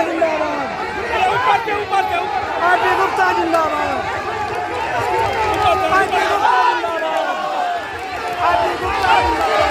जिंदाबाद। आरपी गुप्ता जिंदाबाद। आरपी गुप्ता जिंदाबाद। आरपी गुप्ता जिंदाबाद।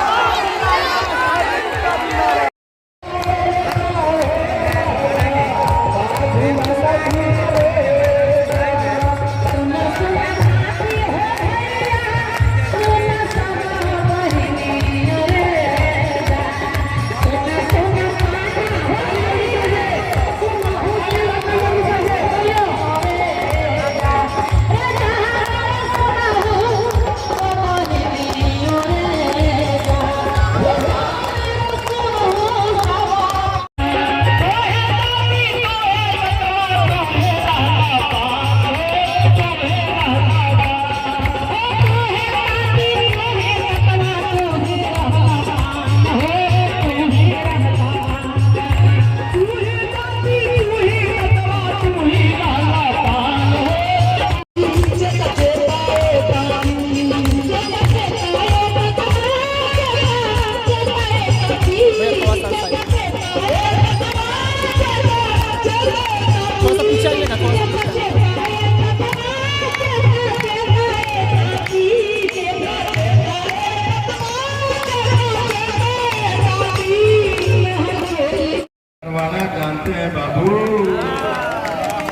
जानते हैं बाबू,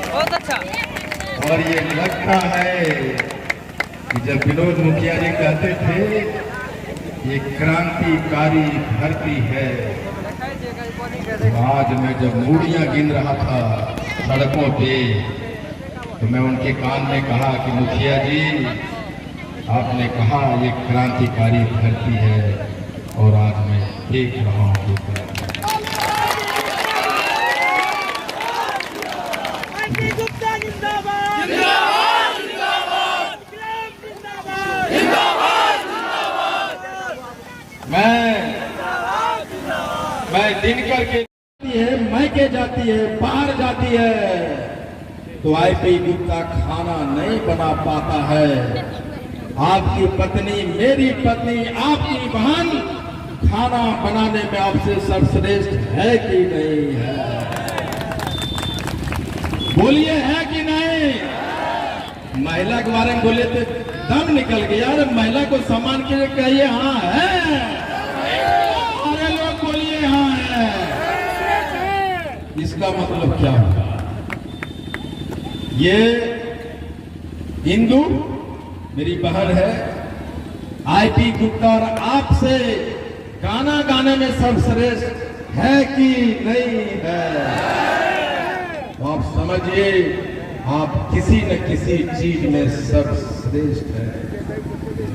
बहुत अच्छा। और ये लगता है कि जब विनोद मुखिया जी कहते थे ये क्रांतिकारी धरती है, आज मैं जब मूड़ियां गिन रहा था सड़कों पे तो मैं उनके कान में कहा कि मुखिया जी आपने कहा ये क्रांतिकारी धरती है, और आज मैं देख रहा हूँ। मैं दिनकर के है, मैके जाती है, बाहर जाती है तो आईपी गुप्ता खाना नहीं बना पाता है। आपकी पत्नी, मेरी पत्नी, आपकी बहन खाना बनाने में आपसे सर्वश्रेष्ठ है कि नहीं है? बोलिए है कि नहीं? महिला के बारे में बोले तो दम निकल गया। अरे महिला को सम्मान के लिए कहिए हाँ है। अरे लोग बोलिए हाँ है। इसका मतलब क्या होगा? ये इंदु मेरी बहन है, आईपी गुप्ता और आपसे गाना गाने में सर्वश्रेष्ठ है कि नहीं है? तो आप समझिए आप किसी न किसी चीज में सर्वश्रेष्ठ है।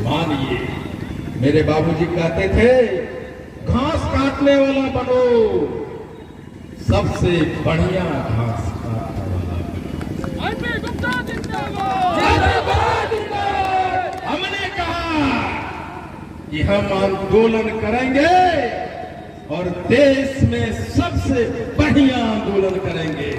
मानिए मेरे बाबूजी कहते थे घास काटने वाला बनो, सबसे बढ़िया घास काटने वाला। हमने कहा कि हम आंदोलन करेंगे और देश में सबसे बढ़िया आंदोलन करेंगे।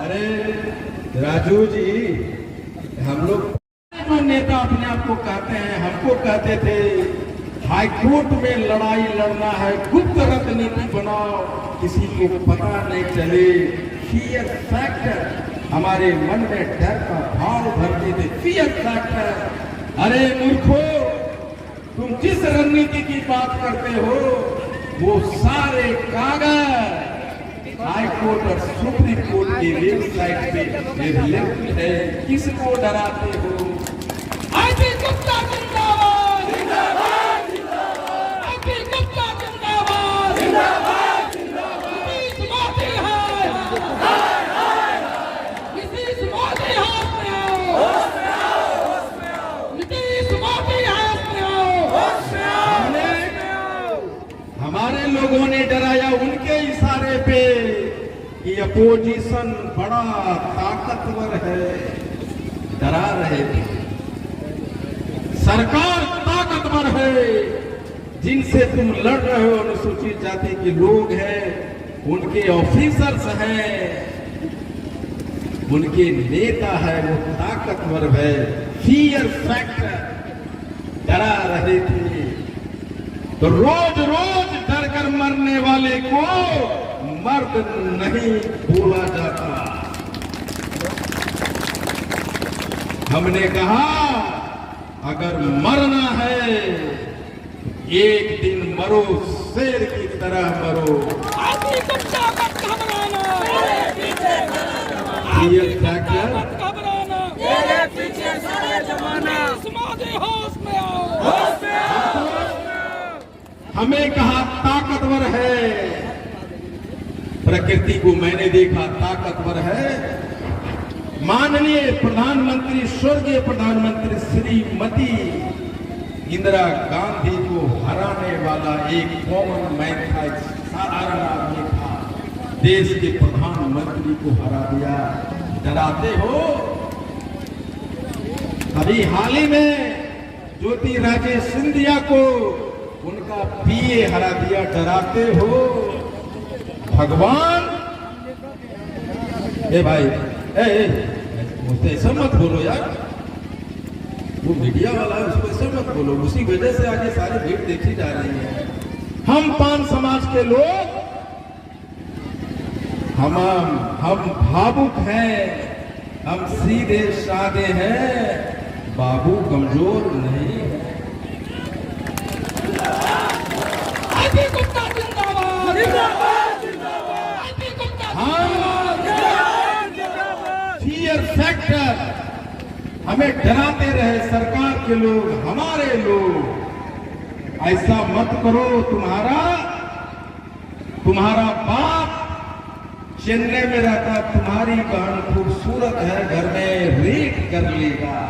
अरे राजू जी, हम लोग जो नेता अपने आप को कहते हैं, हमको कहते थे हाईकोर्ट में लड़ाई लड़ना है, गुप्त रणनीति बनाओ, किसी को पता नहीं चले। फियर फैक्टर, हमारे मन में डर का भाव भरते थे। फियर फैक्टर, अरे मूर्खो, तुम जिस रणनीति की बात करते हो वो सारे कागज हाईकोर्ट और सुप्रीम कोर्ट की वेबसाइट पे अवेलेबल है। किसको डराते हो? आईपी गुप्ता जिंदाबाद, जिंदाबाद, जिंदाबाद। आईपी गुप्ता जिंदाबाद, जिंदाबाद, जिंदाबाद। नीतीश मोदी हाय हाय हाय। नीतीश मोदी हाथ में आओ, होश में आओ, होश में आओ। नीतीश मोदी हाथ में आओ, होश में आओ। हमारे लोगों ने डराया उनके इशारे पे कि अपोजिशन बड़ा ताकतवर है, डरा रहे थे। सरकार ताकतवर है, जिनसे तुम लड़ रहे हो अनुसूचित जाति के लोग हैं, उनके ऑफिसर्स हैं, उनके नेता है, वो ताकतवर है, फियर फैक्टर डरा रहे थे। तो रोज रोज डर कर मरने वाले को मर्द नहीं बोला जाता। हमने कहा अगर मरना है एक दिन मरो, शेर की तरह मरो। फियर फैक्टर हमें कहा ताकतवर है, प्रकृति को मैंने देखा ताकतवर है। माननीय प्रधानमंत्री, स्वर्गीय प्रधानमंत्री श्रीमती इंदिरा गांधी को हराने वाला एक कॉमन मैन था, एक साधारण आदमी था, देश के प्रधानमंत्री को हरा दिया। डराते हो? अभी हाल ही में ज्योतिरादित्य सिंधिया को उनका पीए हरा दिया। डराते हो? भगवान ए भाई मुझसे ऐसा मत बोलो यार, वो मीडिया वाला है, उसको ऐसा मत बोलो। उसी वजह से आगे सारी भीड़ देखी जा रही है। हम पान समाज के लोग हम भावुक हैं, हम सीधे साधे हैं, बाबू कमजोर नहीं है। फियर फैक्टर हमें डराते रहे सरकार के लोग, हमारे लोग। ऐसा मत करो, तुम्हारा बाप चेन्नई में रहता, तुम्हारी बहन खूबसूरत है, घर में रेप कर लेगा।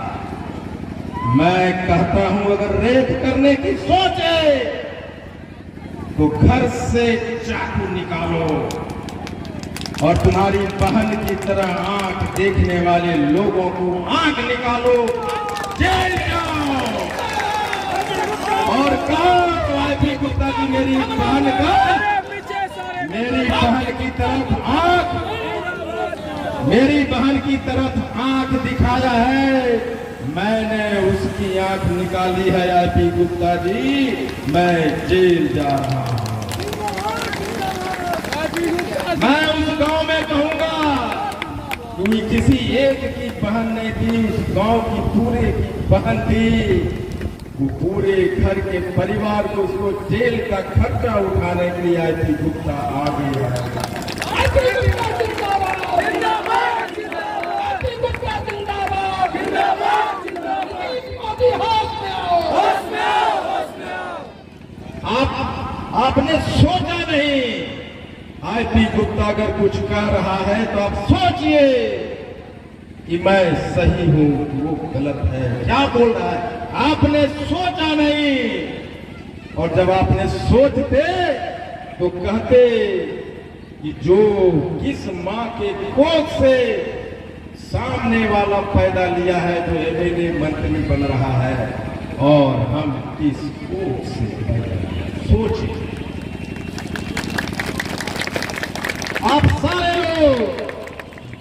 मैं कहता हूं अगर रेप करने की सोचे तो घर से चाकू निकालो और तुम्हारी बहन की तरह आंख देखने वाले लोगों को आंख निकालो, जेल जाओ। और कहा तो आईपी गुप्ता जी मेरी बहन की तरफ आंख दिखाया है, मैंने उसकी आंख निकाली है। आईपी गुप्ता जी, मैं जेल जा रहा हूं। मैं उस गांव में कहूंगा कि किसी एक की बहन नहीं थी, उस गांव की पूरे की बहन थी। वो पूरे घर के परिवार को, उसको जेल का खर्चा उठाने के लिए आईपी गुप्ता आगे है। आपने सोचा नहीं, आईपी गुप्ता अगर कुछ कर रहा है तो आप सोचिए कि मैं सही हूं, वो गलत है, क्या बोल रहा है। आपने सोचा नहीं, और जब आपने सोचते तो कहते कि जो किस मां के कोख से सामने वाला पैदा लिया है, जो एमएलए मंत्री बन रहा है, और हम किस कोख से सोचिए। आप सारे लोग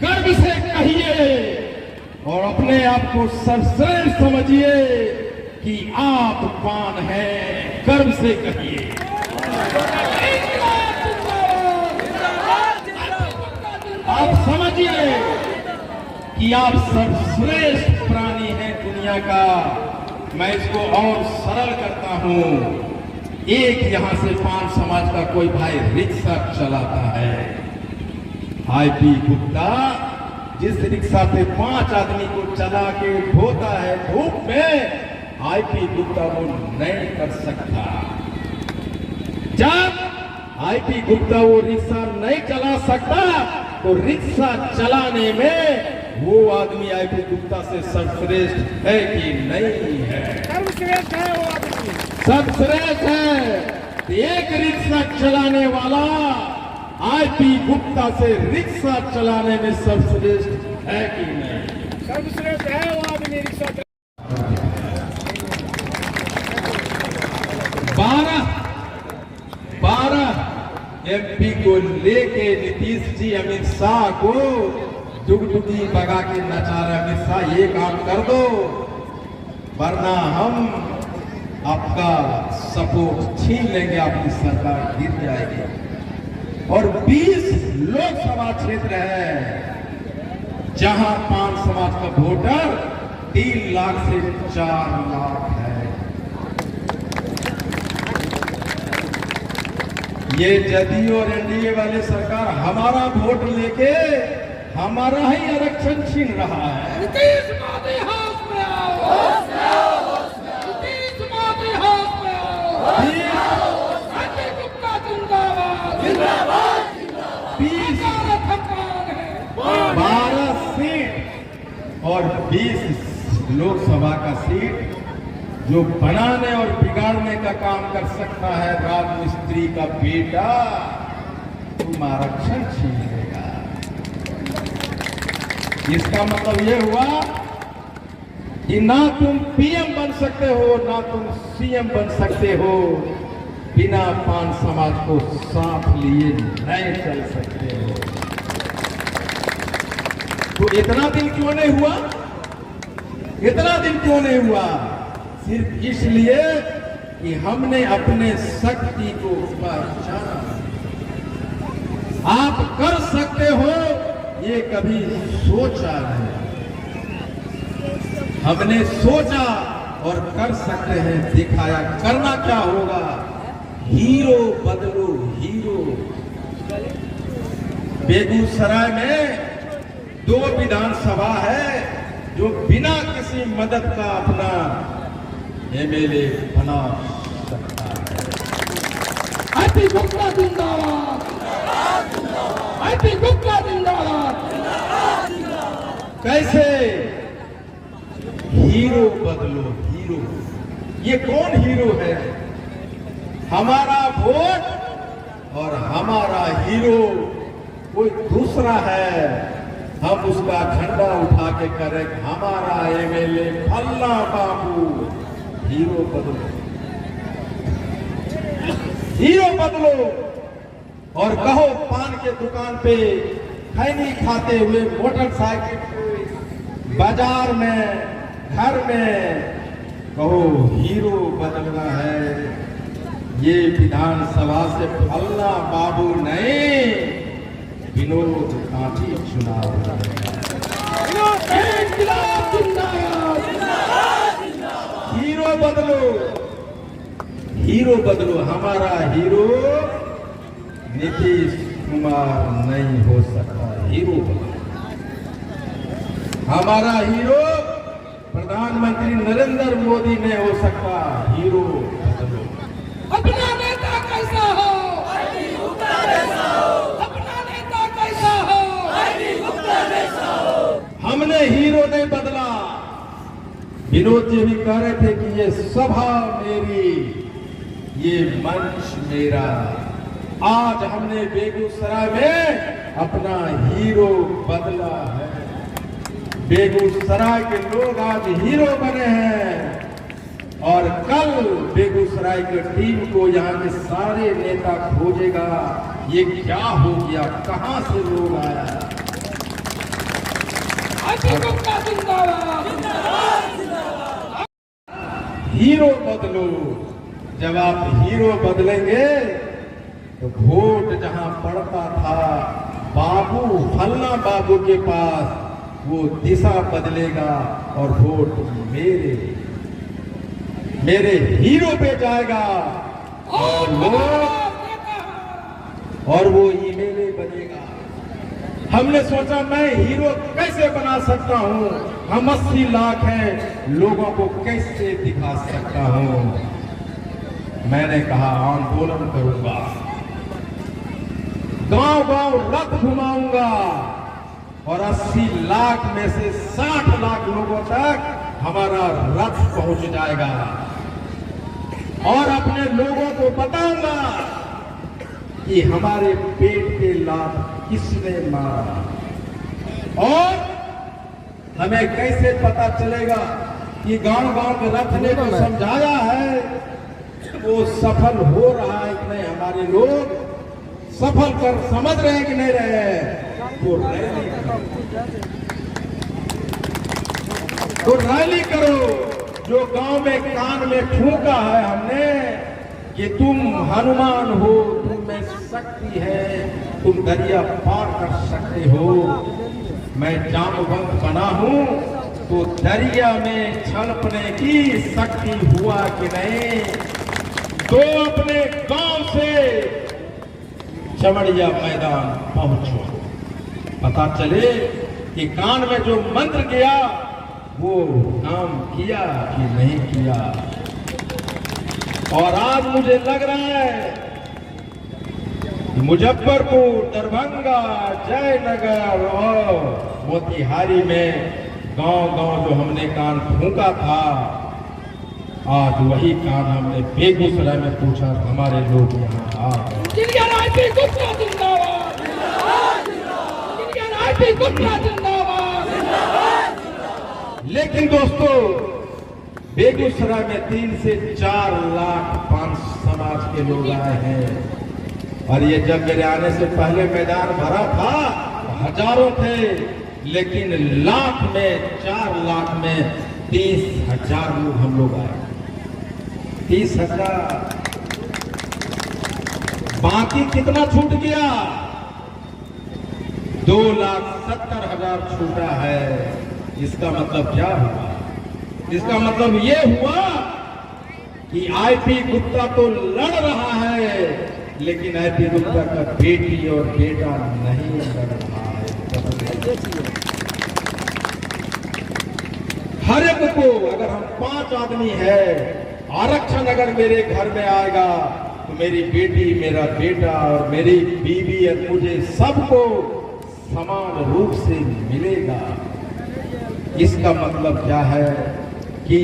गर्व से कहिए और अपने आप को सर्वश्रेष्ठ समझिए कि आप पान हैं, गर्व से कहिए। आप समझिए कि आप सर्वश्रेष्ठ प्राणी हैं दुनिया का। मैं इसको और सरल करता हूं। एक यहां से पान समाज का कोई भाई रिक्शा चलाता है, आईपी गुप्ता जिस रिक्शा से 5 आदमी को चला के ढोता है धूप में, आईपी गुप्ता वो नहीं कर सकता। जब आईपी गुप्ता वो रिक्शा नहीं चला सकता तो रिक्शा चलाने में वो आदमी आईपी गुप्ता से सर्वश्रेष्ठ है कि नहीं है? सर्वश्रेष्ठ है वो आदमी, सर्वश्रेष्ठ है। एक रिक्शा चलाने वाला आईपी गुप्ता से रिक्शा चलाने में सर्वश्रेष्ठ है कि नहीं? सर्वश्रेष्ठ है वो आदमी रिक्शा। 12 एमपी को लेके नीतीश जी अमित शाह को डुगडुगी भगा के नचा रहे। अमित शाह ये काम कर दो वरना हम आपका सपोर्ट छीन लेंगे, आपकी सरकार गिर जाएगी। और 20 लोकसभा क्षेत्र है जहां 5 समाज का वोटर 3 लाख से 4 लाख है। ये जदयू और एनडीए वाले सरकार हमारा वोट लेके हमारा ही आरक्षण छीन रहा है। नीतीश मोदी हाउस में आओ, नीतीश मोदी हाउस में आओ, संजय गुप्ता जिंदाबाद, जिंदाबाद, जिंदाबाद। 12 सीट और 20 लोकसभा का सीट जो बनाने और बिगाड़ने का काम कर सकता है राजमिस्त्री का बेटा, तुम आरक्षण छीन लेगा। इसका मतलब यह हुआ कि ना तुम पीएम बन सकते हो ना तुम सीएम बन सकते हो, बिना 5 समाज को साथ लिए नहीं चल सकते हो। तो इतना दिन क्यों नहीं हुआ? इतना दिन क्यों नहीं हुआ? सिर्फ इसलिए कि हमने अपने शक्ति को पहचाना। आप कर सकते हो ये कभी सोचा नहीं, हमने सोचा और कर सकते हैं, दिखाया। करना क्या होगा? हीरो बदलो हीरो। बेगूसराय में 2 विधानसभा है जो बिना किसी मदद का अपना एमएलए बना सकता है। आईपी गुप्ता जिंदाबाद, आईपी गुप्ता जिंदाबाद। कैसे? हीरो बदलो हीरो। ये कौन हीरो है? हमारा वोट और हमारा हीरो कोई दूसरा है। हम उसका झंडा उठा के करें हमारा एमएलए फल्ला बाबू। हीरो बदलो, हीरो बदलो और कहो पान के दुकान पे खैनी खाते हुए मोटरसाइकिल पे बाजार में घर में कहो हीरो बदलना है। ये विधानसभा से फल्ला बाबू नहीं, विनोद कांटी चुनाव लड़ेगा। हीरो बदलो, हीरो बदलो। हमारा हीरो नीतीश कुमार नहीं हो सकता, हीरो बदलो। हमारा हीरो प्रधानमंत्री नरेंद्र मोदी नहीं हो सकता, हीरो बदलो। अपना नेता कैसा हो? अपना नेता कैसा हो? हमने हीरो नहीं बदला। विनोद जी भी कह रहे थे कि ये सभा मेरी, ये मंच मेरा। आज हमने बेगूसराय में अपना हीरो बदला है। बेगूसराय के लोग आज हीरो बने हैं और कल बेगूसराय की टीम को यहाँ के सारे नेता खोजेगा, ये क्या हो गया, कहां से लोग आया। हीरो बदलो। जब आप हीरो बदलेंगे तो वोट जहां पड़ता था बाबू फलना बाबू के पास, वो दिशा बदलेगा और वोट मेरे हीरो पे जाएगा और वो ईमेले बनेगा। हमने सोचा मैं हीरो कैसे बना सकता हूं, हम 80 लाख हैं, लोगों को कैसे दिखा सकता हूं। मैंने कहा आंदोलन करूंगा, गांव गांव रथ घुमाऊंगा और 80 लाख में से 60 लाख लोगों तक हमारा रथ पहुंच जाएगा और अपने लोगों को बताऊंगा कि हमारे पेट के लाभ किसने मारा। और हमें कैसे पता चलेगा कि गांव गांव के रथ ने तो समझाया है वो सफल हो रहा है कि नहीं। हमारे लोग सफल कर समझ रहे हैं कि नहीं रहे तो रैली करो, तो रैली करो। जो गांव में कान में फूंका है हमने कि तुम हनुमान हो, तुम में शक्ति है, तुम दरिया पार कर सकते हो। मैं जामवंत बना हूं तो दरिया में छलकने की शक्ति हुआ कि नहीं। तो अपने गांव से चमड़िया मैदान पहुंचो, पता चले कि कान में जो मंत्र गया वो काम किया कि नहीं किया। और आज मुझे लग रहा है कि मुजफ्फरपुर, दरभंगा, जयनगर और मोतिहारी में गांव-गांव जो हमने कान फूंका था, आज वही कान हमने बेगूसराय में पूछा, हमारे लोग यहाँ आ गए। गुप्ता जिंदाबाद, गुप्ता जिंदाबाद। लेकिन दोस्तों, बेगूसराय में 3 से 4 लाख 5 समाज के लोग आए हैं। और ये जब मेरे आने से पहले मैदान भरा था हजारों थे, लेकिन लाख में 4 लाख में 30,000 लोग हम लोग आए। 30,000। बाकी कितना छूट गया? 2,70,000 छूटा है। इसका मतलब क्या हुआ? इसका मतलब ये हुआ कि आईपी गुप्ता तो लड़ रहा है, लेकिन आईपी गुप्ता का बेटी और बेटा नहीं लड़ रहा है। हर एक को, अगर हम 5 आदमी है, आरक्षण अगर मेरे घर में आएगा तो मेरी बेटी, मेरा बेटा और मेरी बीवी और मुझे सबको समान रूप से मिलेगा। इसका मतलब क्या है कि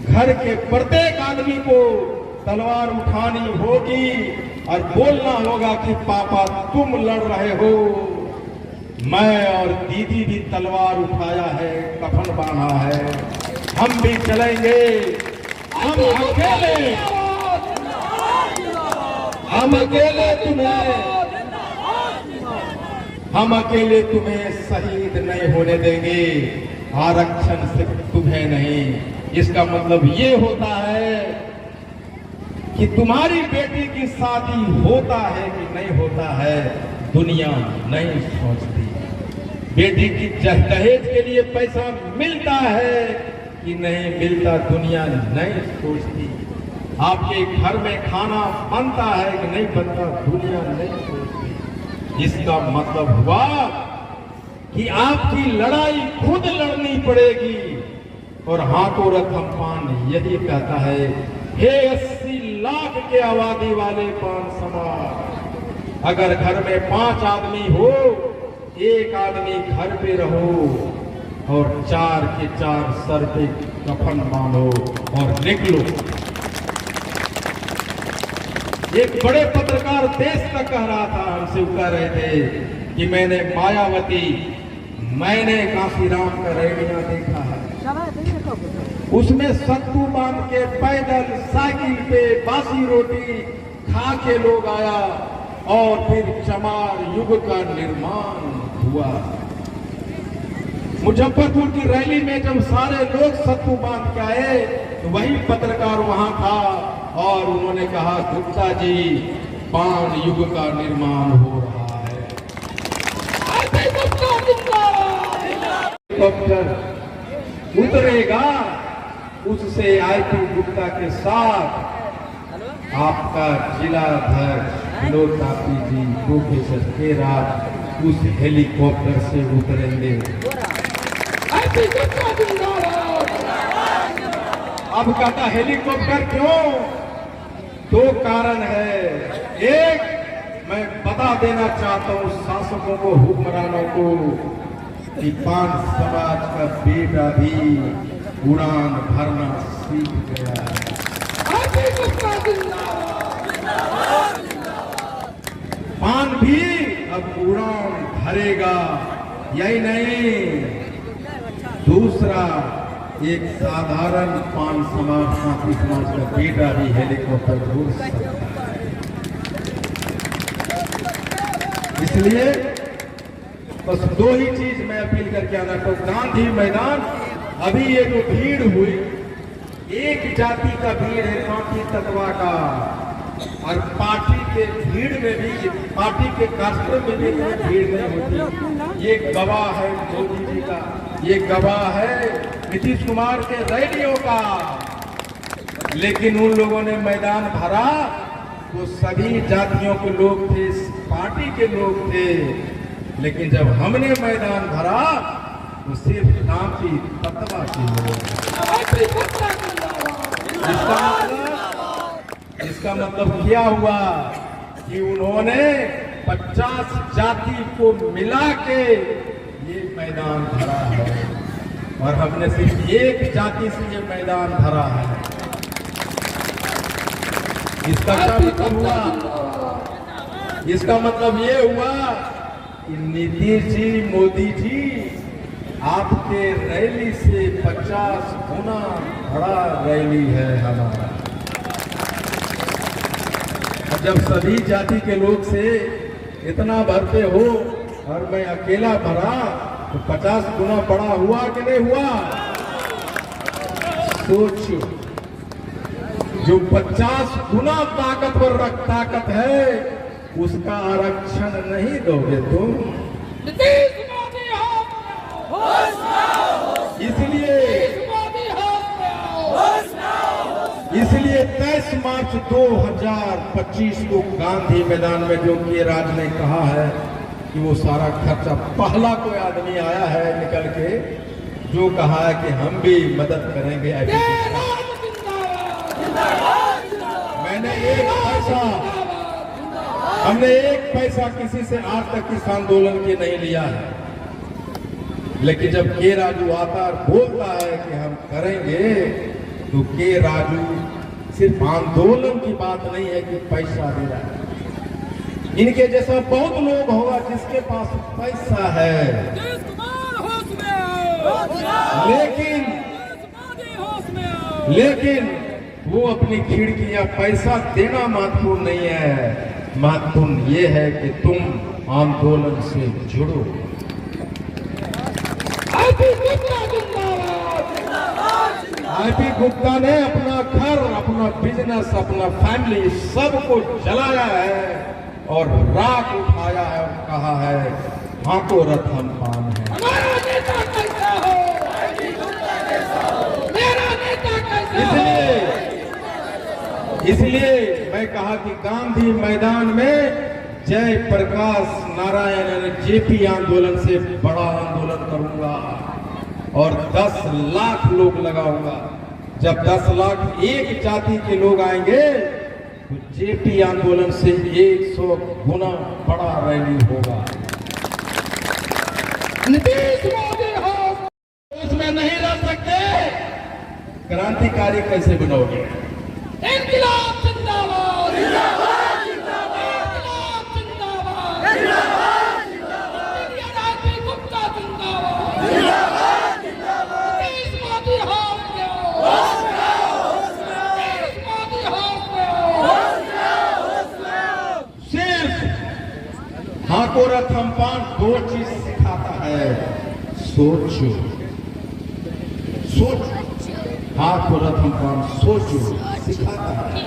घर के प्रत्येक आदमी को तलवार उठानी होगी और बोलना होगा कि पापा तुम लड़ रहे हो, मैं और दीदी भी तलवार उठाया है, कफन बांधा है, हम भी चलेंगे। हम अकेले तुम्हें शहीद नहीं होने देंगे, आरक्षण से तुम्हें नहीं। इसका मतलब ये होता है कि तुम्हारी बेटी की शादी होता है कि नहीं होता है, दुनिया नहीं सोचती। बेटी की दहेज के लिए पैसा मिलता है कि नहीं मिलता, दुनिया नहीं सोचती। आपके घर में खाना बनता है कि नहीं बनता, दुनिया नहीं सोचती। इसका मतलब हुआ कि आपकी लड़ाई खुद लड़नी पड़ेगी। और हाथों रकम पान यही कहता है, हे 80 लाख के आबादी वाले पान समाज, अगर घर में 5 आदमी हो, 1 आदमी घर पे रहो और 4 के 4 सर पे कफन बांधो और निकलो। एक बड़े पत्रकार देश तक कह रहा था, हमसे कह रहे थे कि मैंने मायावती, मैंने काशीराम का रैलियां देखा है, उसमें सत्तू बांध के पैदल साइकिल पे बासी रोटी खा के लोग आया और फिर चमार युग का निर्माण हुआ। मुजफ्फरपुर की रैली में जब सारे लोग सत्तू बांध के आए तो वही पत्रकार वहां था और उन्होंने कहा, गुप्ता जी, पान युग का निर्माण हो रहा है। हेलीकॉप्टर उतरेगा, उससे आईपी गुप्ता के साथ आपका जिला अध्यक्ष विनोद तापी जी, प्रोफेसर के राज उस हेलीकॉप्टर से उतरेंगे। अब कहता हेलीकॉप्टर क्यों? 2 कारण है। एक, मैं बता देना चाहता हूं शासकों को, हुक्मरानों को कि पान समाज का बेटा भी उड़ान भरना सीख गया है। पान भी अब उड़ान भरेगा। यही नहीं, दूसरा, एक साधारण पान समाज, साथी समाज का बेटा भी हेलीकॉप्टर उड़ सकता है। इसलिए बस दो ही चीज मैं अपील करके आना तो गांधी मैदान अभी ये जो भीड़ हुई, एक जाति का भीड़ है कांटी तत्वा का, और पार्टी के भीड़ में भी, पार्टी के कार्यक्रम में भी भीड़ नहीं होती। ये गवाह है मोदी जी का, ये गवाह है नीतीश कुमार के रैलियों का। लेकिन उन लोगों ने मैदान भरा तो सभी जातियों के लोग थे, पार्टी के लोग थे। लेकिन जब हमने मैदान भरा तो सिर्फ कांटी तत्वा के लोग। इसका मतलब क्या हुआ कि उन्होंने 50 जाति को मिला के ये मैदान भरा है, और हमने सिर्फ एक जाति से ये मैदान भरा है। इसका क्या मतलब हुआ? इसका मतलब ये हुआ कि नीतीश जी, मोदी जी, आपके रैली से 50 गुना बड़ा रैली है हमारा। जब सभी जाति के लोग से इतना भरते हो और मैं अकेला भरा तो 50 गुना बड़ा हुआ कि नहीं हुआ? सोचो, जो 50 गुना ताकतवर ताकत है उसका आरक्षण नहीं दोगे तुम। इसलिए 23 मार्च 2025 को गांधी मैदान में जो कि राज ने कहा है कि वो सारा खर्चा, पहला कोई आदमी आया है निकल के जो कहा है कि हम भी मदद करेंगे। हमने एक पैसा किसी से आज तक इस आंदोलन के नहीं लिया है। लेकिन जब के राजू आता और बोलता है कि हम करेंगे, तो के राजू सिर्फ आंदोलन की बात नहीं है कि पैसा दे रहा है। इनके जैसा बहुत लोग होगा जिसके पास पैसा है, लेकिन वो अपनी खिड़कियां, पैसा देना महत्वपूर्ण नहीं है। महत्वपूर्ण ये है कि तुम आंदोलन से जुड़ो। आईपी गुप्ता ने अपना घर, अपना बिजनेस, अपना फैमिली सबको जलाया है और राख उठाया है और कहा है हाथों रतन पान है। इसलिए मैं कहा कि गांधी मैदान में जय प्रकाश नारायण जेपी आंदोलन से बड़ा आंदोलन करूंगा और 10 लाख लोग लगाऊंगा। जब 10 लाख एक जाति के लोग आएंगे तो जेपी आंदोलन से 100 गुना बड़ा रैली होगा। नीतीश मोदी हो, इसमें नहीं रह सकते। क्रांतिकारी कैसे बनोगे? इनकलाब जिंदाबाद, जिंदाबाद, जिंदाबाद, जिंदाबाद, जिंदाबाद, जिंदाबाद, आईपी गुप्ता जिंदाबाद, जिंदाबाद, जिंदाबाद, नीतीश मोदी हार गया, नीतीश मोदी हार गया। सिर्फ हाथों रथम पान 2 चीज सिखाता है। सोचो, सोचो, हाथों रथम पान सोचो सिखाता है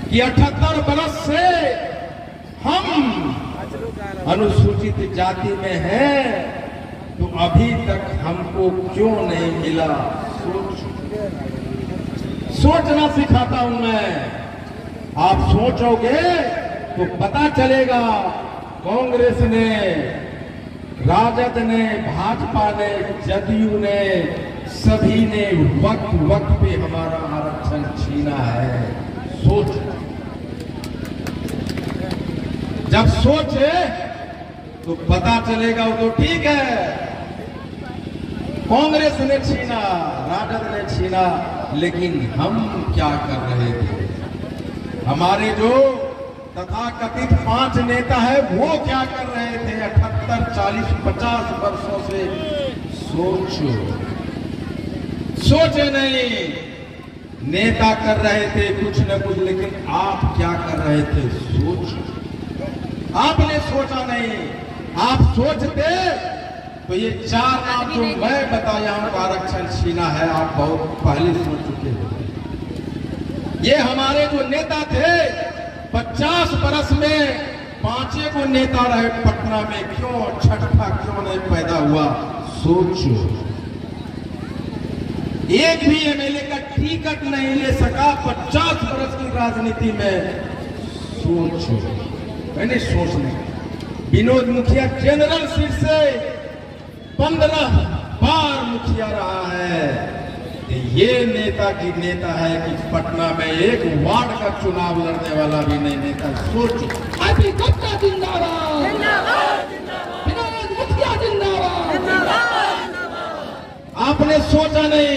कि 78 बरस से हम अनुसूचित जाति में हैं, तो अभी तक हमको क्यों नहीं मिला? सोचना सिखाता हूं मैं। आप सोचोगे तो पता चलेगा। कांग्रेस ने, राजद ने, भाजपा ने, जदयू ने, सभी ने वक्त वक्त पे हमारा आरक्षण छीना है। सोच, जब सोचे तो पता चलेगा। वो तो ठीक है, कांग्रेस ने छीना, राजद ने छीना, लेकिन हम क्या कर रहे थे? हमारे जो तथाकथित 5 नेता है वो क्या कर रहे थे 78, 40, 50 वर्षों से? सोचो, सोचे नहीं। नेता कर रहे थे कुछ न कुछ, लेकिन आप क्या कर रहे थे? सोचो। आपने सोचा नहीं। आप सोचते तो ये 4 नाम जो मैं बताया हूं आरक्षण छीना है, आप बहुत पहले सोच चुके हो। ये हमारे जो नेता थे 50 बरस में 5 को नेता रहे पटना में, क्यों छठा क्यों नहीं पैदा हुआ? सोचो। एक भी एमएलए का टिकट नहीं ले सका 50 बरस की राजनीति में। सोचो, मैंने सोचने। विनोद मुखिया जनरल सीट से 15 बार मुखिया रहा है। ये नेता की नेता है कि पटना में एक वार्ड का चुनाव लड़ने वाला भी नहीं नेता। सोचो। अभी गुप्ता जिंदाबाद, विनोद मुखिया जिंदाबाद। आपने सोचा नहीं,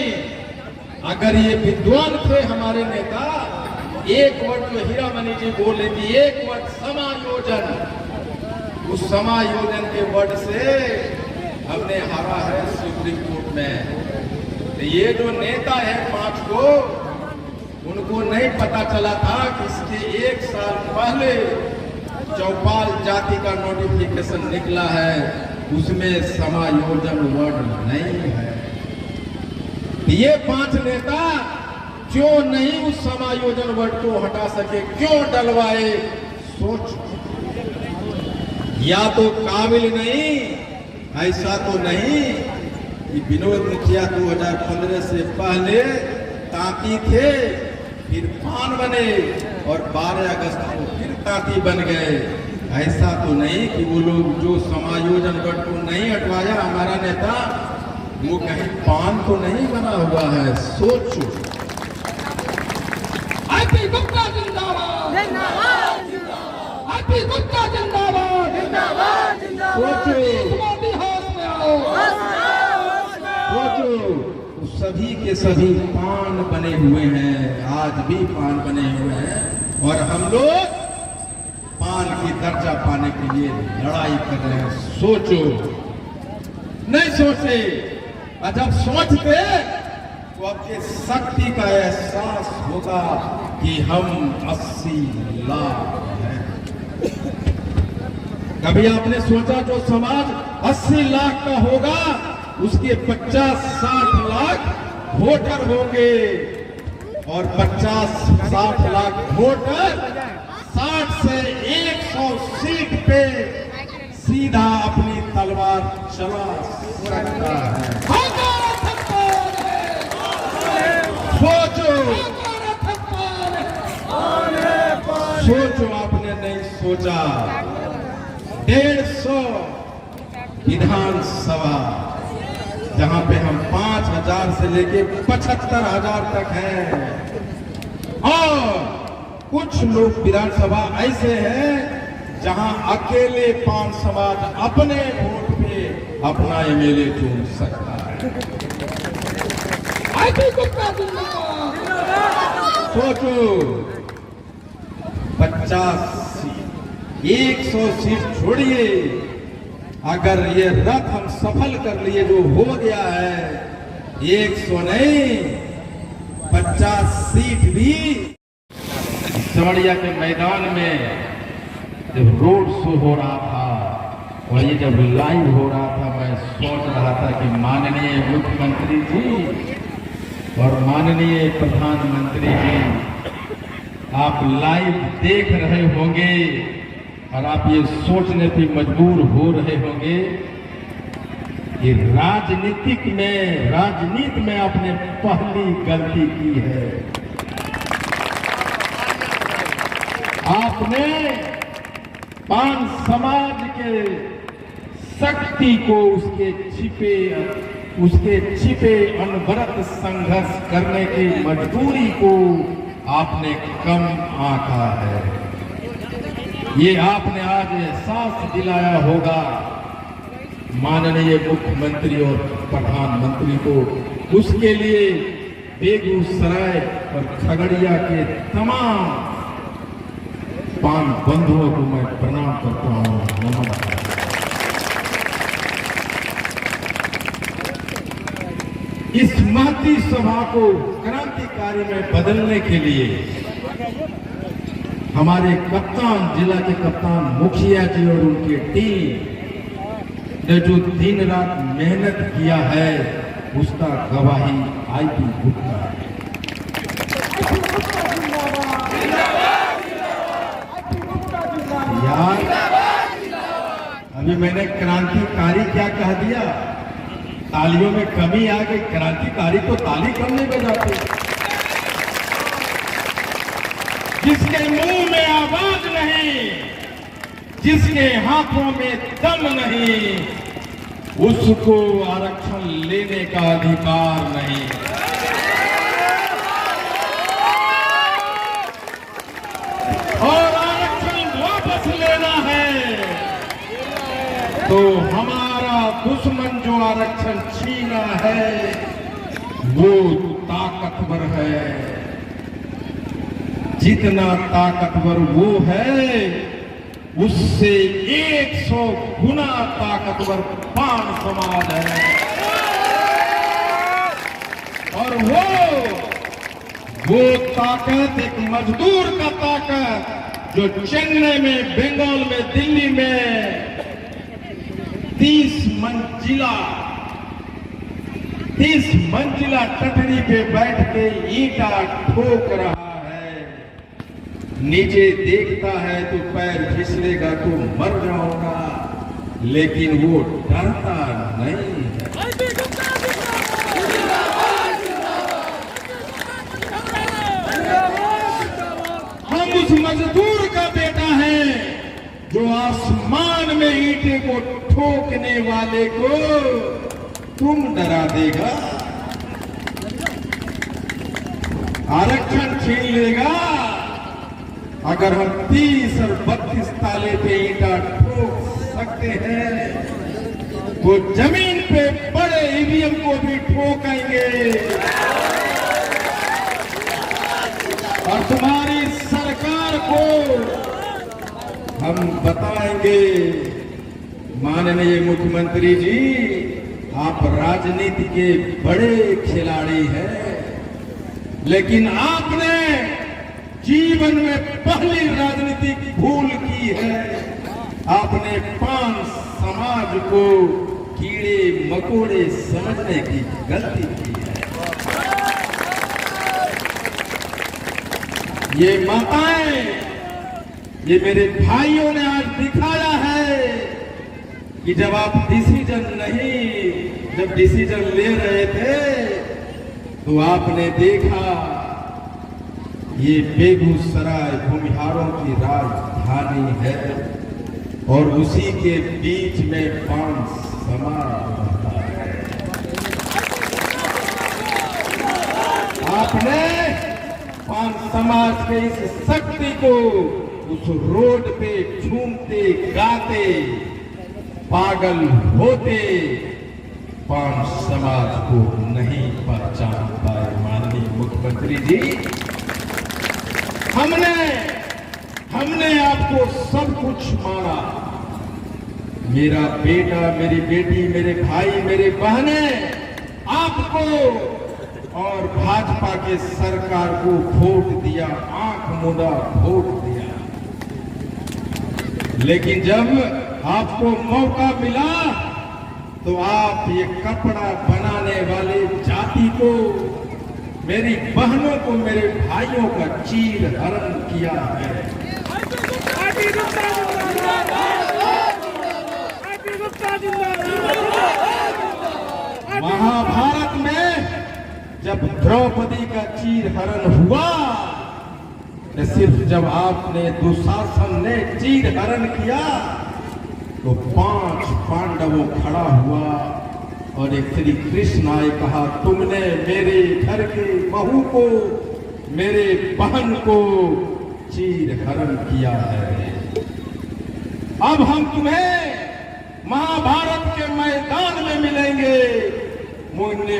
अगर ये विद्वान थे हमारे नेता, एक वर्ड जो हीरामणि जी बोल रही थी, एक वर्ड समायोजन, उस समायोजन के वर्ड से हमने हारा है सुप्रीम कोर्ट में। ये जो नेता है 5 को, उनको नहीं पता चला था कि इसके 1 साल पहले चौपाल जाति का नोटिफिकेशन निकला है, उसमें समायोजन वर्ड नहीं है। ये 5 नेता क्यों नहीं उस समायोजन वर्ड को हटा सके, क्यों डलवाए? सोच। या तो काबिल नहीं, ऐसा तो नहीं कि विनोद मुखिया 2015 से पहले तांती थे, फिर पान बने और 12 अगस्त को फिर तांती बन गए। ऐसा तो नहीं कि वो लोग जो समायोजन वर्ड को नहीं हटवाया हमारा नेता, वो कहीं पान तो नहीं बना हुआ है। सोचो। अभी गुप्ता जिंदाबाद, अभी गुप्ता जिंदाबाद। सोचो, मोदी हाथ में आओ। सोचो। सभी के सभी पान बने हुए हैं, आज भी पान बने हुए हैं, और हम लोग पान की दर्जा पाने के लिए लड़ाई कर रहे हैं। सोचो। नहीं सोचे। और जब सोचते तो आपके शक्ति का एहसास होगा कि हम 80 लाख हैं। कभी आपने सोचा जो समाज 80 लाख का होगा, उसके 50-60 लाख वोटर होंगे, और 50-60 लाख वोटर 60 से 100 सीट पे सीधा अपनी तलवार चला सकता है। सोचो। सोचो, आपने नहीं सोचा। 150 विधानसभा, जहां पे हम 5000 से लेके 75,000 तक हैं, और कुछ लोग विधानसभा ऐसे हैं जहां अकेले 5 समाज अपने वोट पे अपना एमएलए चुन सकता है। अभी गुप्ता जिंदाबाद। सोचो। 50 सीट, 100 सीट छोड़िए, अगर ये रथ हम सफल कर लिए जो हो गया है, 100 नहीं 50 सीट भी। सिमरिया के मैदान में जब रोड शो हो रहा था और ये जब लाइव हो रहा था, मैं सोच रहा था कि माननीय मुख्यमंत्री जी और माननीय प्रधानमंत्री जी, आप लाइव देख रहे होंगे और आप ये सोचने पे मजबूर हो रहे होंगे कि राजनीति में आपने पहली गलती की है। आपने पान समाज के शक्ति को, उसके छिपे अनवरत संघर्ष करने की मजबूरी को आपने कम आंका है। ये आपने आज एहसास दिलाया होगा माननीय मुख्यमंत्री और प्रधानमंत्री को। उसके लिए बेगूसराय और खगड़िया के तमाम पान बंधुओं को मैं प्रणाम करता हूँ। नमस्कार। इस महती सभा को क्रांतिकारी में बदलने के लिए हमारे कप्तान, जिला के कप्तान मुखिया जी और उनकी टीम ने जो दिन रात मेहनत किया है, उसका गवाही आईपी गुप्ता है। यार, अभी मैंने क्रांतिकारी क्या कह दिया? तालियों में कमी आ गई। क्रांतिकारी तो ताली कम नहीं बजाते। जिसके मुंह में आवाज नहीं, जिसके हाथों में दम नहीं, उसको आरक्षण लेने का अधिकार नहीं। और आरक्षण वापस लेना है तो हमारा दुश्मन जो आरक्षण छीना है वो ताकतवर है। जितना ताकतवर वो है, उससे 100 गुना ताकतवर पान समाज है। और वो ताकत एक मजदूर का ताकत जो चेन्नई में, बंगाल में, दिल्ली में 30 मंजिला टटरी पे बैठ के ईंटा ठोक रहा है। नीचे देखता है तो पैर फिसलेगा तो मर जाऊंगा, लेकिन वो डरता नहीं है। हम उस मजदूर का बेटा है जो आसमान में ईंटे को ठोकने वाले को तुम डरा देगा, आरक्षण छीन लेगा। अगर हम 30 और 32 ताले पे ईंटा ठोक सकते हैं तो जमीन पे पड़े ईवीएम को भी ठोकेंगे। और तुम्हारी सरकार को हम बताएंगे, माननीय मुख्यमंत्री जी, आप राजनीति के बड़े खिलाड़ी हैं, लेकिन आपने जीवन में पहली राजनीतिक भूल की है। आपने पान समाज को कीड़े मकोड़े समझने की गलती की है। ये माताएं, ये मेरे भाइयों ने आज दिखाया है कि जब आप जब डिसीजन ले रहे थे तो आपने देखा ये बेगूसराय भूमिहारों की राजधानी है और उसी के बीच में पान समाज रहता है। आपने पान समाज के इस शक्ति को उस रोड पे झूमते गाते पागल होते पान समाज को नहीं पहचान पाए। माननीय मुख्यमंत्री जी, हमने आपको सब कुछ माना। मेरा बेटा, मेरी बेटी, मेरे भाई, मेरे बहने आपको और भाजपा के सरकार को वोट दिया, आंख मूंदा वोट दिया। लेकिन जब आपको मौका मिला तो आप ये कपड़ा बनाने वाले जाति को, मेरी बहनों को, मेरे भाइयों का चीर हरण किया है। महाभारत में जब द्रौपदी का चीर हरण हुआ, न सिर्फ जब आपने दुशासन ने चीर हरण किया तो 5 पांडवों खड़ा हुआ और एक श्री कृष्ण आए, कहा तुमने मेरे घर के बहू को, मेरे बहन को चीर हरण किया है। अब हम तुम्हें महाभारत के मैदान में मिलेंगे।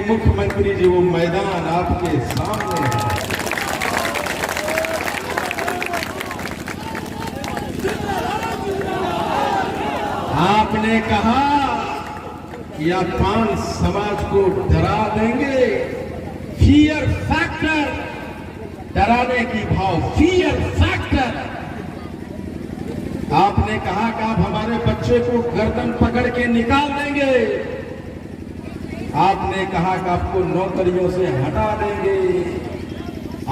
मुख्यमंत्री जी, वो मैदान आपके सामने है। आपने कहा कि आप पान समाज को डरा देंगे। फियर फैक्टर, डराने की भाव, फियर फैक्टर आपने कहा कि आप हमारे बच्चे को गर्दन पकड़ के निकाल देंगे। आपने कहा कि आपको नौकरियों से हटा देंगे।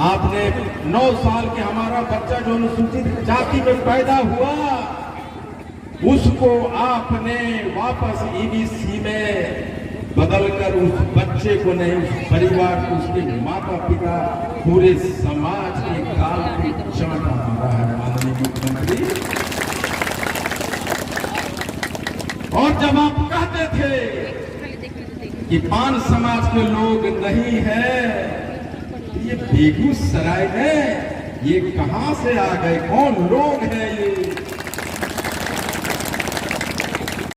आपने 9 साल के हमारा बच्चा जो अनुसूचित जाति में पैदा हुआ उसको आपने वापस ईबीसी में बदलकर उस बच्चे को नहीं, उस परिवार को, उसके माता पिता, पूरे समाज के काल की चांटा मारा है माननीय मुख्यमंत्री। और जब आप कहते थे कि पान समाज के लोग नहीं है, ये बेगूसराय है, ये कहां से आ गए, कौन लोग हैं ये?